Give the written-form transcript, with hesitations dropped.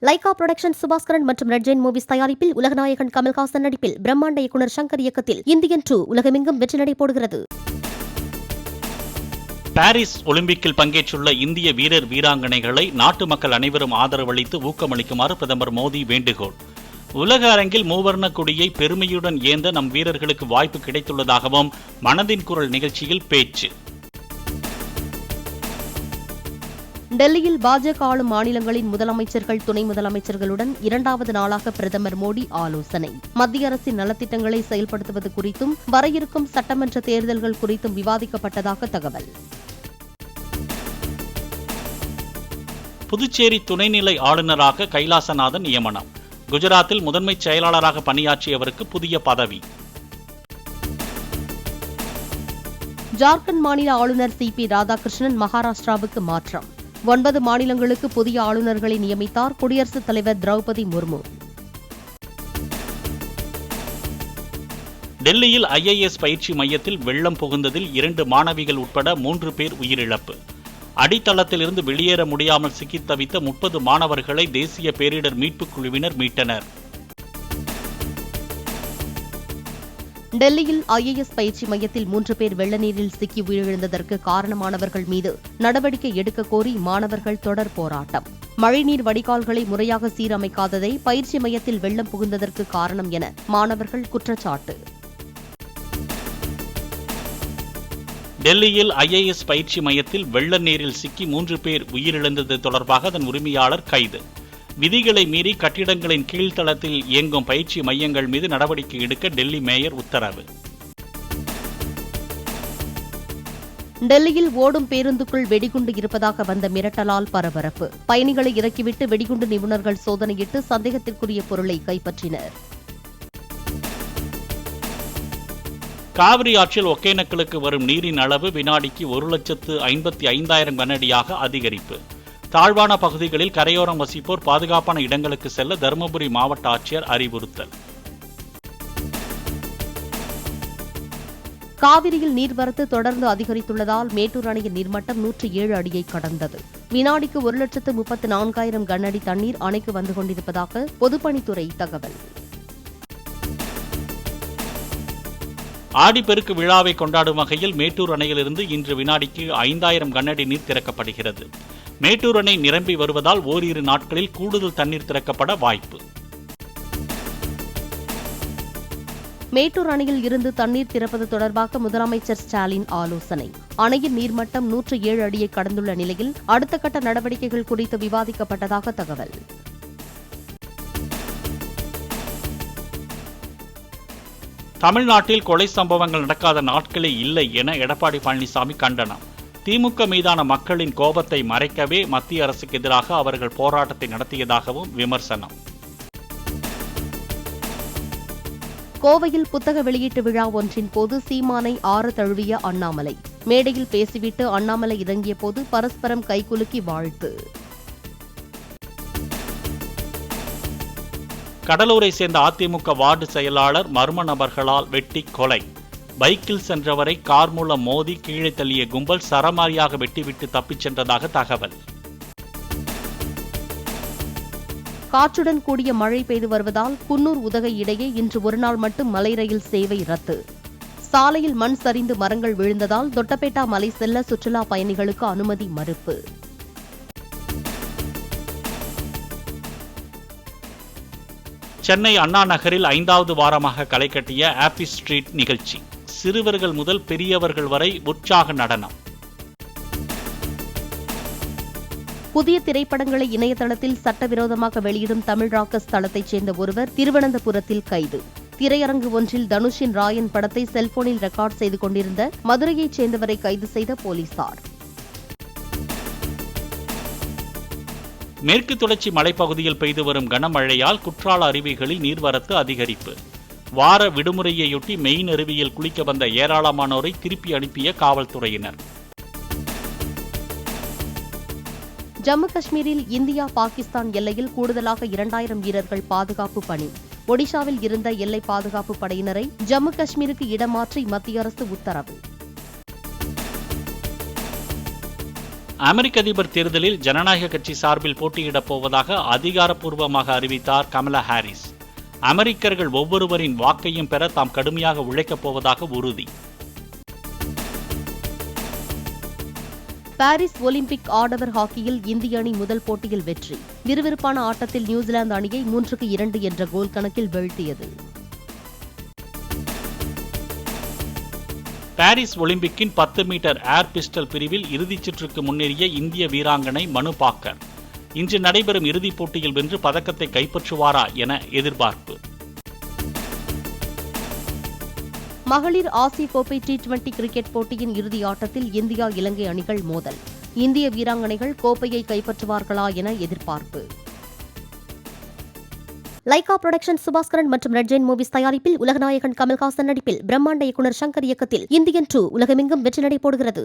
Lyca production Subaskaran மற்றும் red Jain movies தயாரிப்பில் உலகநாயகன் கமல்ஹாசன் நடிப்பில் பிரம்மாண்ட இயக்குனர் சங்கர் இயக்கத்தில் இந்தியன் 2 உலகமெங்கும் வெற்றி நடை போடுகிறது. பாரிஸ் ஒலிம்பிக்கில் பங்கேற்றுள்ள இந்திய வீரர் வீராங்கனைகளை நாட்டு மக்கள் அனைவரும் ஆதரவளித்து ஊக்கமளிக்குமாறு பிரதமர் மோடி வேண்டுகோள். உலக அரங்கில் மூவர்ண கொடியை பெருமையுடன் ஏந்த நம் வீரர்களுக்கு வாய்ப்பு கிடைத்துள்ளதாகவும் மனதின் குரல் நிகழ்ச்சியில் பேச்சு. டெல்லியில் பாஜக ஆளும் மாநிலங்களின் முதலமைச்சர்கள், துணை முதலமைச்சர்களுடன் இரண்டாவது நாளாக பிரதமர் மோடி ஆலோசனை. மத்திய அரசின் நலத்திட்டங்களை செயல்படுத்துவது குறித்தும் வர இருக்கும் சட்டமன்ற தேர்தல்கள் குறித்தும் விவாதிக்கப்பட்டதாக தகவல். புதுச்சேரி துணைநிலை ஆளுநராக கைலாசநாதன் நியமனம். குஜராத்தில் முதன்மை செயலாளராக பணியாற்றியவருக்கு புதிய பதவி. ஜார்க்கண்ட் மாநில ஆளுநர் சி.பி. ராதாகிருஷ்ணன் மகாராஷ்டிராவுக்கு மாற்றம். 9 மாநிலங்களுக்கு புதிய ஆளுநர்களை நியமித்தார் குடியரசுத் தலைவர் திரௌபதி முர்மு. டெல்லியில் IAS பயிற்சி மையத்தில் வெள்ளம் புகுந்ததில் 2 மாணவிகள் உட்பட 3 பேர் உயிரிழப்பு. அடித்தளத்திலிருந்து வெளியேற முடியாமல் சிக்கித் தவித்த 30 மாணவர்களை தேசிய பேரிடர் மீட்புக் குழுவினர் மீட்டனர். டெல்லியில் IAS பயிற்சி மையத்தில் 3 பேர் வெள்ள நீரில் சிக்கி உயிரிழந்ததற்கு காரணமானவர்கள் மீது நடவடிக்கை எடுக்க கோரி மாணவர்கள் தொடர் போராட்டம். மழைநீர் வடிகால்களை முறையாக சீரமைக்காததை பயிற்சி மையத்தில் வெள்ளம் புகுந்ததற்கு காரணம் என மாணவர்கள் குற்றச்சாட்டு. டெல்லியில் IAS பயிற்சி மையத்தில் வெள்ள நீரில் சிக்கி 3 பேர் உயிரிழந்தது தொடர்பாக அதன் உரிமையாளர் கைது. விதிகளை மீறி கட்டிடங்களின் கீழ்த்தளத்தில் இயங்கும் பயிற்சி மையங்கள் மீது நடவடிக்கை எடுக்க டெல்லி மேயர் உத்தரவு. டெல்லியில் ஓடும் பேருந்துக்குள் வெடிகுண்டு இருப்பதாக வந்த மிரட்டலால் பரபரப்பு. பயணிகளை இறக்கிவிட்டு வெடிகுண்டு நிபுணர்கள் சோதனையிட்டு சந்தேகத்திற்குரிய பொருளை கைப்பற்றினர். காவிரி ஆற்றில் ஒகேனக்கலுக்கு வரும் நீரின் அளவு வினாடிக்கு 1,55,000 கனஅடியாக அதிகரிப்பு. தாழ்வான பகுதிகளில் கரையோரம் வசிப்போர் பாதுகாப்பான இடங்களுக்கு செல்ல தருமபுரி மாவட்ட ஆட்சியர் அறிவுறுத்தல். காவிரியில் நீர்வரத்து தொடர்ந்து அதிகரித்துள்ளதால் மேட்டூர் அணையின் நீர்மட்டம் 107 அடியை கடந்தது. வினாடிக்கு 1,34,000 கனஅடி தண்ணீர் அணைக்கு வந்து கொண்டிருப்பதாக பொதுப்பணித்துறை தகவல். ஆடிப்பெருக்கு விழாவை கொண்டாடும் வகையில் மேட்டூர் அணையிலிருந்து இன்று வினாடிக்கு 5,000 கனஅடி நீர் திறக்கப்படுகிறது. மேட்டூர் அணை நிரம்பி வருவதால் ஓரிரு நாட்களில் கூடுதல் தண்ணீர் திறக்கப்பட வாய்ப்பு. மேட்டூர் அணையில் இருந்து தண்ணீர் திறப்பது தொடர்பாக முதலமைச்சர் ஸ்டாலின் ஆலோசனை. அணையின் நீர்மட்டம் 107 அடியை கடந்துள்ள நிலையில் அடுத்த கட்ட நடவடிக்கைகள் குறித்து விவாதிக்கப்பட்டதாக தகவல். தமிழ்நாட்டில் கொலை சம்பவங்கள் நடக்காத நாட்களே இல்லை என எடப்பாடி பழனிசாமி கண்டனம். திமுக மீதான மக்களின் கோபத்தை மறைக்கவே மத்திய அரசுக்கு எதிராக அவர்கள் போராட்டத்தை நடத்தியதாகவும் விமர்சனம். கோவையில் புத்தக வெளியீட்டு விழா ஒன்றின் போது சீமானை ஆறு தழுவிய அண்ணாமலை. மேடையில் பேசிவிட்டு அண்ணாமலை இறங்கிய போது பரஸ்பரம் கைகுலுக்கி வாழ்த்து. கடலூரை சேர்ந்த அதிமுக வார்டு செயலாளர் மர்ம நபர்களால் வெட்டி கொலை. பைக்கில் சென்றவரை கார் மூலம் மோதி கீழே தள்ளிய கும்பல் சரமாரியாக வெட்டிவிட்டு தப்பிச் சென்றதாக தகவல். காற்றுடன் கூடிய மழை பெய்து வருவதால் குன்னூர் உதகை இடையே இன்று ஒருநாள் மட்டும் மலை ரயில் சேவை ரத்து. சாலையில் மண் சரிந்து மரங்கள் விழுந்ததால் தொட்டபெட்டா மலை செல்ல சுற்றுலா பயணிகளுக்கு அனுமதி மறுப்பு. சென்னை அண்ணா நகரில் 5வது வாரமாக களை கட்டிய ஹாப்பி ஸ்ட்ரீட் நிகழ்ச்சி. சிறுவர்கள் முதல் பெரியவர்கள் வரை உற்சாக நடனம். புதிய திரைப்படங்களை இணையதளத்தில் சட்டவிரோதமாக வெளியிடும் தமிழ் ராக்கர்ஸ் தளத்தைச் சேர்ந்த ஒருவர் திருவனந்தபுரத்தில் கைது. திரையரங்கு ஒன்றில் தனுஷின் ராயன் படத்தை செல்போனில் ரெக்கார்ட் செய்து கொண்டிருந்த மதுரையைச் சேர்ந்தவரை கைது செய்த போலீசார். மேற்கு தொடர்ச்சி மலைப்பகுதியில் பெய்து வரும் கனமழையால் குற்றால அருவிகளில் நீர்வரத்து அதிகரிப்பு. வார விடுமுறையையொட்டி மெயின் அருவியில் குளிக்க வந்த ஏராளமானோரை திருப்பி அனுப்பிய காவல்துறையினர். ஜம்மு காஷ்மீரில் இந்தியா பாகிஸ்தான் எல்லையில் கூடுதலாக 2000 வீரர்கள் பாதுகாப்பு பணி. ஒடிஷாவில் இருந்த எல்லை பாதுகாப்பு படையினரை ஜம்மு காஷ்மீருக்கு இடமாற்றி மத்திய அரசு உத்தரவு. அமெரிக்க அதிபர் தேர்தலில் ஜனநாயக கட்சி சார்பில் போட்டியிடப் போவதாக அதிகாரப்பூர்வமாக அறிவித்தார் கமலா ஹாரிஸ். அமெரிக்கர்கள் ஒவ்வொருவரின் வாக்கையும் பெற தாம் கடுமையாக உழைக்கப் போவதாக உறுதி. பாரிஸ் ஒலிம்பிக் ஆடவர் ஹாக்கியில் இந்திய அணி முதல் போட்டியில் வெற்றி. விறுவிறுப்பான ஆட்டத்தில் நியூசிலாந்து அணியை 3-2 என்ற கோல் கணக்கில் வீழ்த்தியது. பாரிஸ் ஒலிம்பிக்கின் 10 மீட்டர் ஏர் பிஸ்டல் பிரிவில் இறுதிச் சுற்றுக்கு முன்னேறிய இந்திய வீராங்கனை மனு பாக்கர் இன்று நடைபெறும் இறுதிப் போட்டியில் வென்று பதக்கத்தை கைப்பற்றுவாரா என எதிர்பார்ப்பு. மகளிர் ஆசிய கோப்பை T20 கிரிக்கெட் போட்டியின் இறுதி ஆட்டத்தில் இந்தியா இலங்கை அணிகள் மோதல். இந்திய வீராங்கனைகள் கோப்பையை கைப்பற்றுவார்களா என எதிர்பார்ப்பு. லைகா புரொடக்ஷன் சுபாஸ்கரன் மற்றும் ரெட் ஜெயின் மூவிஸ் தயாரிப்பில் உலகநாயகன் கமல்ஹாசன் நடிப்பில் பிரம்மாண்ட இயக்குனர் சங்கர் இயக்கத்தில் இந்தியன் 2 உலகமெங்கும் வெற்றி நடை போடுகிறது.